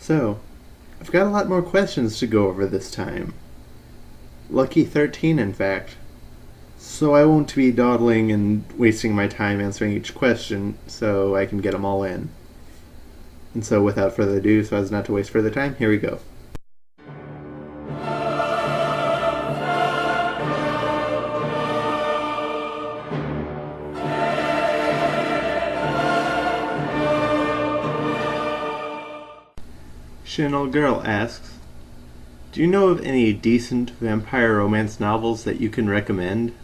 So, I've got a lot more questions to go over this time. Lucky 13, in fact. So I won't be dawdling and wasting my time answering each question, so I can get them all in. And so without further ado, so as not to waste further time, here we go. Chanel Girl asks, do you know of any decent vampire romance novels that you can recommend?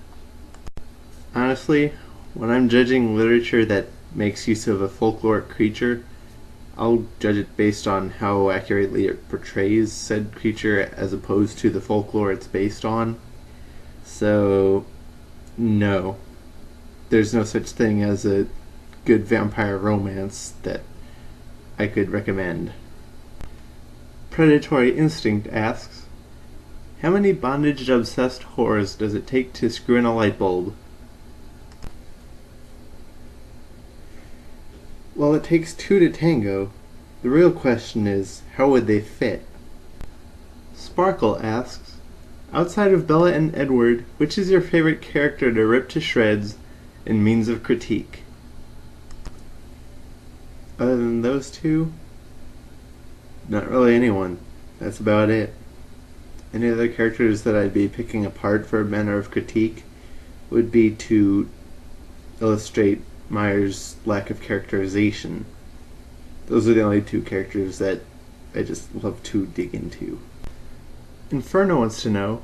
Honestly, when I'm judging literature that makes use of a folkloric creature, I'll judge it based on how accurately it portrays said creature as opposed to the folklore it's based on. So, no. There's no such thing as a good vampire romance that I could recommend. Predatory Instinct asks, how many bondage-obsessed whores does it take to screw in a light bulb? Well, it takes two to tango. The real question is, how would they fit? Sparkle asks, outside of Bella and Edward, which is your favorite character to rip to shreds and means of critique? Other than those two, not really anyone. That's about it. Any other characters that I'd be picking apart for a manner of critique would be to illustrate Meyer's lack of characterization. Those are the only two characters that I just love to dig into. Inferno wants to know,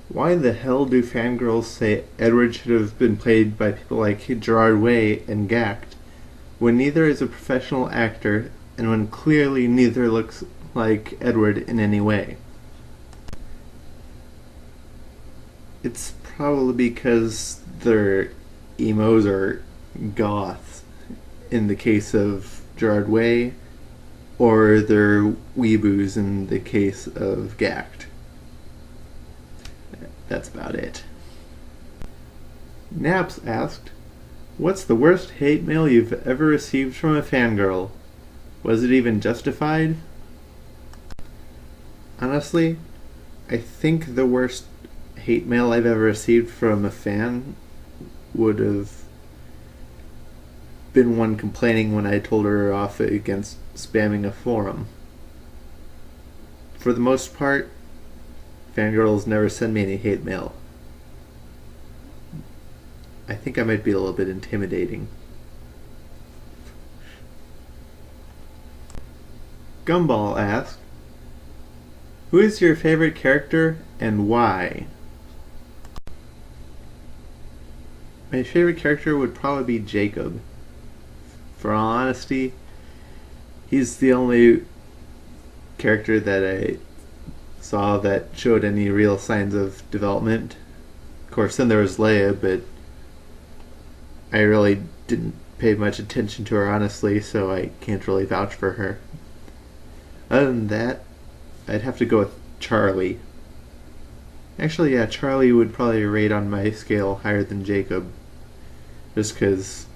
why the hell do fangirls say Edward should have been played by people like Gerard Way and Gact, when neither is a professional actor and when clearly neither looks like Edward in any way? It's probably because they're emos or goths in the case of Gerard Way, or they're weeboos in the case of Gact. That's about it. Naps asked, what's the worst hate mail you've ever received from a fangirl? Was it even justified? Honestly, I think the worst hate mail I've ever received from a fan would have been one complaining when I told her off against spamming a forum. For the most part, fangirls never send me any hate mail. I think I might be a little bit intimidating. Gumball asked, who is your favorite character and why? My favorite character would probably be Jacob. For all honesty, he's the only character that I saw that showed any real signs of development. Of course, then there was Leia, but I really didn't pay much attention to her, honestly, so I can't really vouch for her. Other than that, I'd have to go with Charlie. Actually, yeah, Charlie would probably rate on my scale higher than Jacob, just because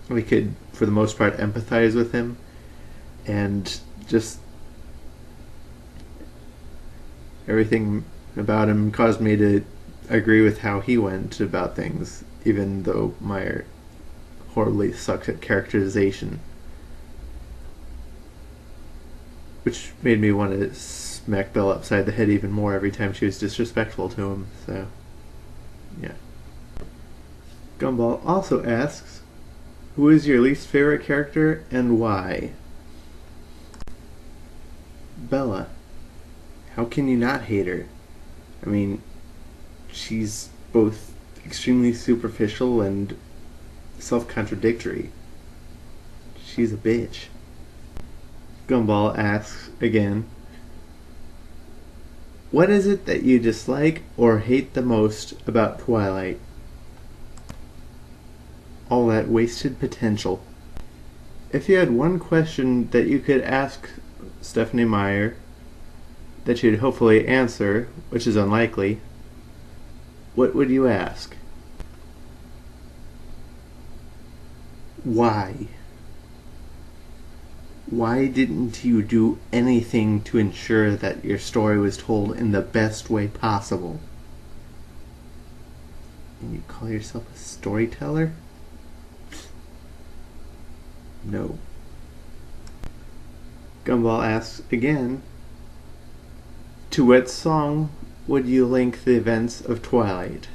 we could, for the most part, empathize with him, and just everything about him caused me to agree with how he went about things, even though Meyer horribly sucks at characterization. Which made me want to smack Bella upside the head even more every time she was disrespectful to him, so yeah. Gumball also asks, who is your least favorite character and why? Bella. How can you not hate her? I mean, she's both extremely superficial and self-contradictory. She's a bitch. Gumball asks again, what is it that you dislike or hate the most about Twilight? All that wasted potential. If you had one question that you could ask Stephenie Meyer that you'd hopefully answer, which is unlikely, what would you ask? Why? Why didn't you do anything to ensure that your story was told in the best way possible? And you call yourself a storyteller? No. Gumball asks again, to what song would you link the events of Twilight?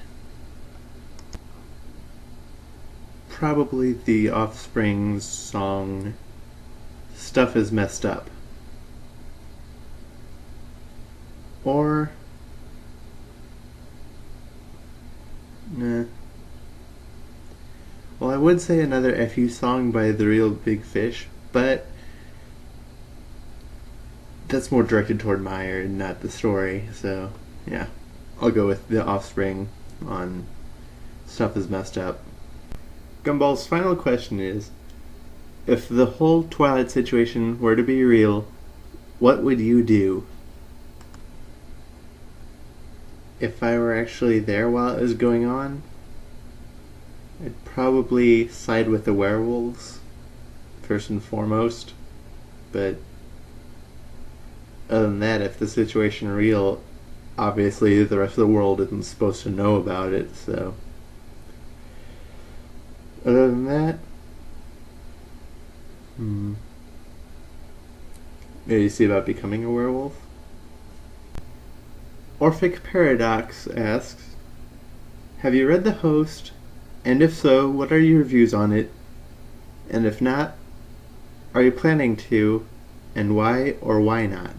Probably the Offspring's song, Stuff is Messed Up. Or... nah. Well, I would say another FU song by The Real Big Fish, but that's more directed toward Meyer and not the story, so yeah. I'll go with The Offspring on Stuff is Messed Up. Gumball's final question is, if the whole Twilight situation were to be real, what would you do? If I were actually there while it was going on, I'd probably side with the werewolves, first and foremost. But other than that, if the situation were real, obviously the rest of the world isn't supposed to know about it, so... Other than that... Maybe see about becoming a werewolf? Orphic Paradox asks, have you read The Host? And if so, what are your views on it? And if not, are you planning to? And why or why not?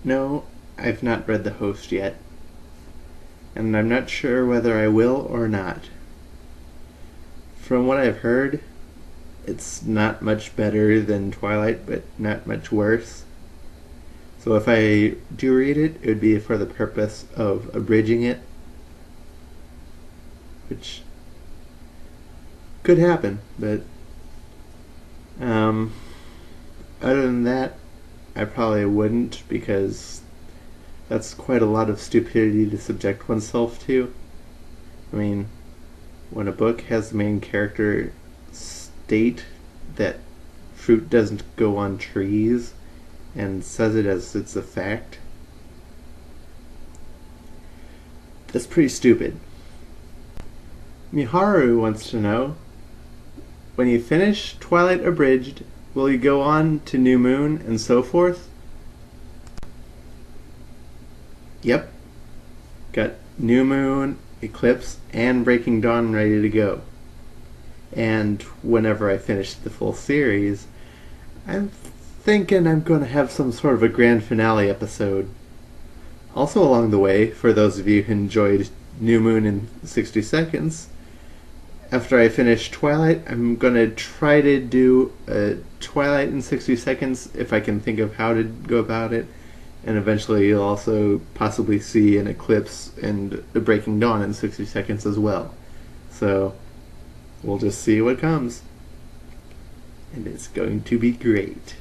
No, I've not read The Host yet. And I'm not sure whether I will or not. From what I've heard, it's not much better than Twilight, but not much worse. So if I do read it, it would be for the purpose of abridging it, which could happen, but other than that, I probably wouldn't, because that's quite a lot of stupidity to subject oneself to. I mean, when a book has the main character state that fruit doesn't go on trees and says it as it's a fact, that's pretty stupid. Miharu wants to know, when you finish Twilight Abridged, will you go on to New Moon and so forth? Yep. Got New Moon, Eclipse, and Breaking Dawn ready to go. And whenever I finish the full series, I'm thinking I'm going to have some sort of a grand finale episode. Also along the way, for those of you who enjoyed New Moon in 60 Seconds, after I finish Twilight, I'm going to try to do a Twilight in 60 Seconds if I can think of how to go about it. And eventually you'll also possibly see an Eclipse and a Breaking Dawn in 60 Seconds as well. So we'll just see what comes. And it's going to be great.